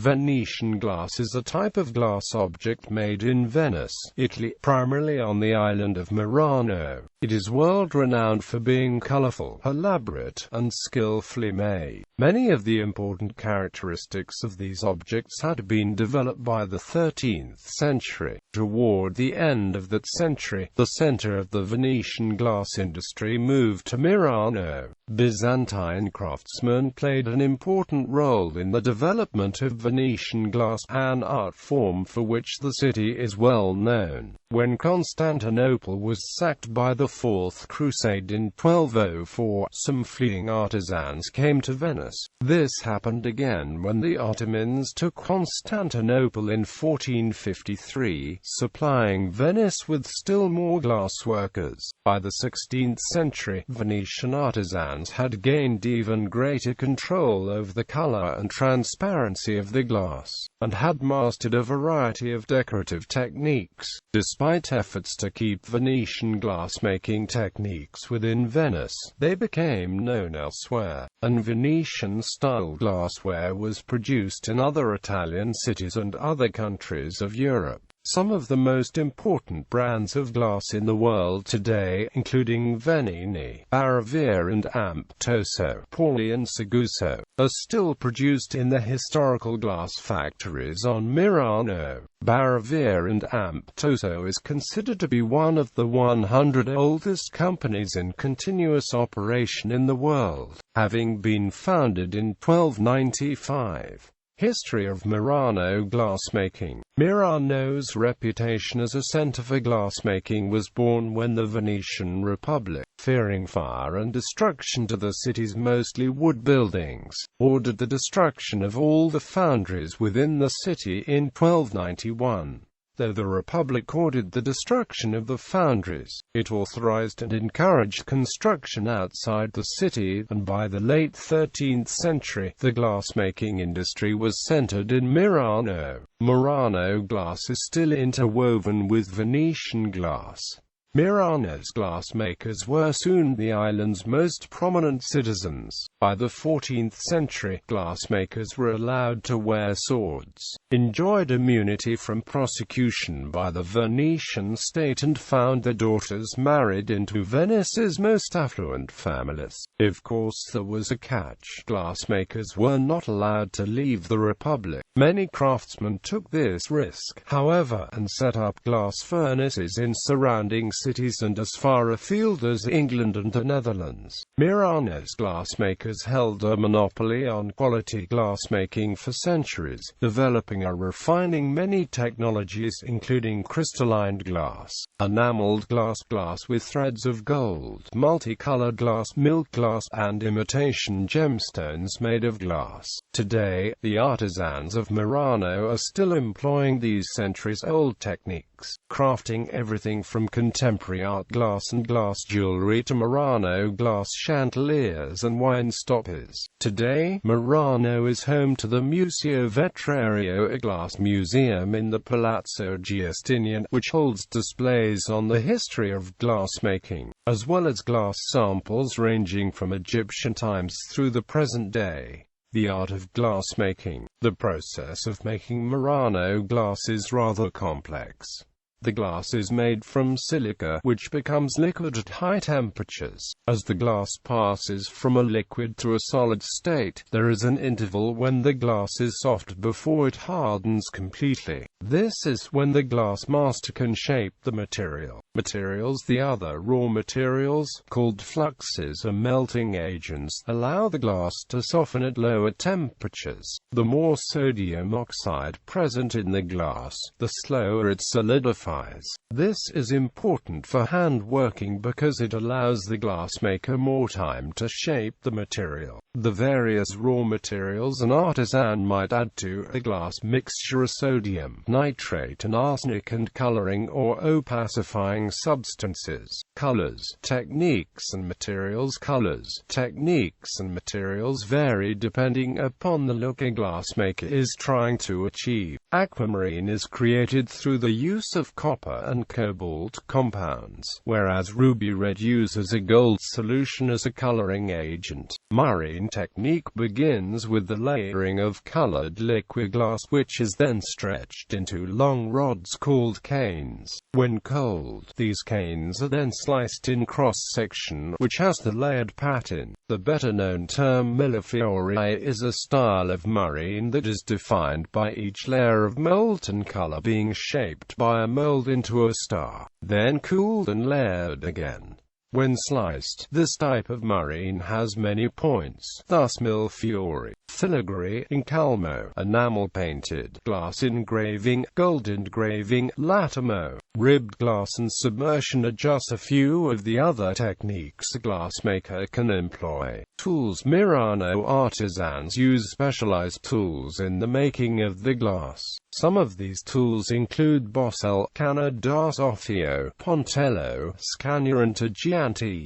Venetian glass is a type of glass object made in Venice, Italy, primarily on the island of Murano. It is world-renowned for being colourful, elaborate, and skillfully made. Many of the important characteristics of these objects had been developed by the 13th century. Toward the end of that century, the centre of the Venetian glass industry moved to Murano. Byzantine craftsmen played an important role in the development of Venetian glass, an art form for which the city is well known. When Constantinople was sacked by the Fourth Crusade in 1204, some fleeing artisans came to Venice. This happened again when the Ottomans took Constantinople in 1453, supplying Venice with still more glass workers. By the 16th century, Venetian artisans had gained even greater control over the color and transparency of the glass, and had mastered a variety of decorative techniques. Despite efforts to keep Venetian glass-making techniques within Venice, they became known elsewhere, and Venetian-style glassware was produced in other Italian cities and other countries of Europe. Some of the most important brands of glass in the world today, including Venini, Baravia and Amptoso, Pauli and Seguso, are still produced in the historical glass factories on Murano. Baravia and Amptoso is considered to be one of the 100 oldest companies in continuous operation in the world, having been founded in 1295. History of Murano glassmaking. Murano's reputation as a center for glassmaking was born when the Venetian Republic, fearing fire and destruction to the city's mostly wood buildings, ordered the destruction of all the foundries within the city in 1291. Though the Republic ordered the destruction of the foundries, it authorized and encouraged construction outside the city, and by the late 13th century, the glassmaking industry was centered in Murano. Murano glass is still interwoven with Venetian glass. Murano's glassmakers were soon the island's most prominent citizens. By the 14th century, glassmakers were allowed to wear swords, enjoyed immunity from prosecution by the Venetian state, and found their daughters married into Venice's most affluent families. Of course, there was a catch. Glassmakers were not allowed to leave the Republic. Many craftsmen took this risk, however, and set up glass furnaces in surrounding cities and as far afield as England and the Netherlands. Murano's glassmakers held a monopoly on quality glassmaking for centuries, developing and refining many technologies including crystalline glass, enameled glass, glass with threads of gold, multicolored glass, milk glass, and imitation gemstones made of glass. Today, the artisans of Murano are still employing these centuries-old techniques, crafting everything from contemporary art glass and glass jewelry to Murano glass chandeliers and wine stoppers. Today, Murano is home to the Museo Vetrario, a glass museum in the Palazzo Giustinian, which holds displays on the history of glassmaking, as well as glass samples ranging from Egyptian times through the present day. The art of glassmaking. The process of making Murano glass is rather complex. The glass is made from silica, which becomes liquid at high temperatures. As the glass passes from a liquid to a solid state, there is an interval when the glass is soft before it hardens completely. This is when the glass master can shape the material. The other raw materials, called fluxes or melting agents, allow the glass to soften at lower temperatures. The more sodium oxide present in the glass, the slower it solidifies. This is important for hand working because it allows the glassmaker more time to shape the material. The various raw materials an artisan might add to a glass mixture are sodium, nitrate and arsenic, and coloring or opacifying substances. Colors, techniques and materials. Colors, techniques and materials vary depending upon the look a glassmaker is trying to achieve. Aquamarine is created through the use of copper and cobalt compounds, whereas ruby red uses a gold solution as a coloring agent. Marine technique begins with the layering of colored liquid glass, which is then stretched into long rods called canes. When cold, these canes are then sliced in cross-section, which has the layered pattern. The better-known term millefiori is a style of marine that is defined by each layer of molten color being shaped by a mold into a star, then cooled and layered again. When sliced, this type of marine has many points, thus millefiori, filigree, incalmo, enamel-painted, glass engraving, gold engraving, latomo, ribbed glass and submersion are just a few of the other techniques a glassmaker can employ. Tools. Murano artisans use specialized tools in the making of the glass. Some of these tools include bossel, canna da soffio, pontello, scagna and tagliante.